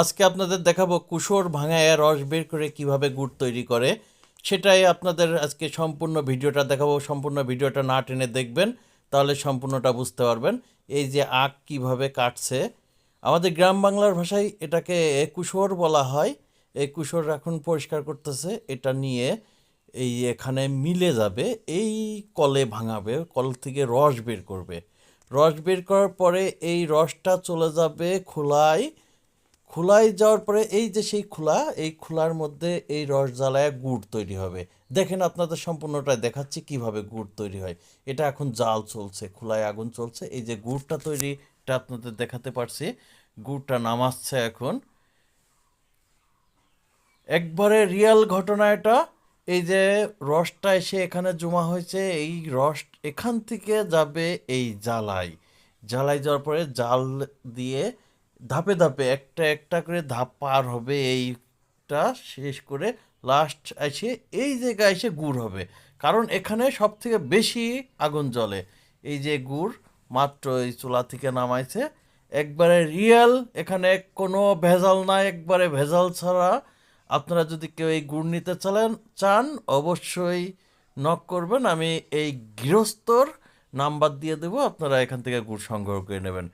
আজকে আপনাদের দেখাবো কুসুর ভাঙায় রস বের করে কিভাবে গুড় তৈরি করে। সেটাই আপনাদের আজকে সম্পূর্ণ ভিডিওটা দেখাবো। সম্পূর্ণ ভিডিওটা না টেনে দেখবেন, তাহলে সম্পূর্ণটা বুঝতে পারবেন। এই যে আখ কিভাবে কাটছে, আমাদের গ্রাম বাংলার ভাষায় এটাকে কুসর বলা হয়। এই কুসর এখন পরিষ্কার করতেছে, এটা নিয়ে এই এখানে মিলে যাবে, এই কলে ভাঙাবে, কল থেকে রস বের করবে। রস বের করার পরে এই রসটা চলে যাবে খোলায়। খোলায় যাওয়ার পরে এই যে সেই খোলা, এই খোলার মধ্যে এই রস জ্বালায় গুড় তৈরি হবে। দেখেন আপনাদের সম্পূর্ণটা দেখাচ্ছি কিভাবে গুড় তৈরি হয়। এটা এখন জাল চলছে, খোলায় আগুন চলছে। এই যে গুড়টা তৈরিটা আপনাদের দেখাতে পারছি, গুড়টা নামাচ্ছে এখন। একবারে রিয়েল ঘটনা এটা। এই যে রসটা এসে এখানে জমা হয়েছে, এই রস এখান থেকে যাবে এই জ্বালাই। জ্বালাই যাওয়ার পরে জাল দিয়ে ধাপে ধাপে একটা একটা করে ধাপ পার হবে, এইটা শেষ করে লাস্ট এসে এই জায়গায় এসে গুড় হবে। কারণ এখানে সব থেকে বেশি আগুন জ্বলে। এই যে গুড় মাত্র এই চুলা থেকে নামাইছে, একবারে রিয়েল, এখানে কোনো ভেজাল নাই, একবারে ভেজাল ছাড়া। আপনারা যদি কেউ এই গুড় নিতে চান, অবশ্যই নক করবেন। আমি এই গৃহস্থর নাম্বার দিয়ে দেবো, আপনারা এখান থেকে গুড় সংগ্রহ করে নেবেন।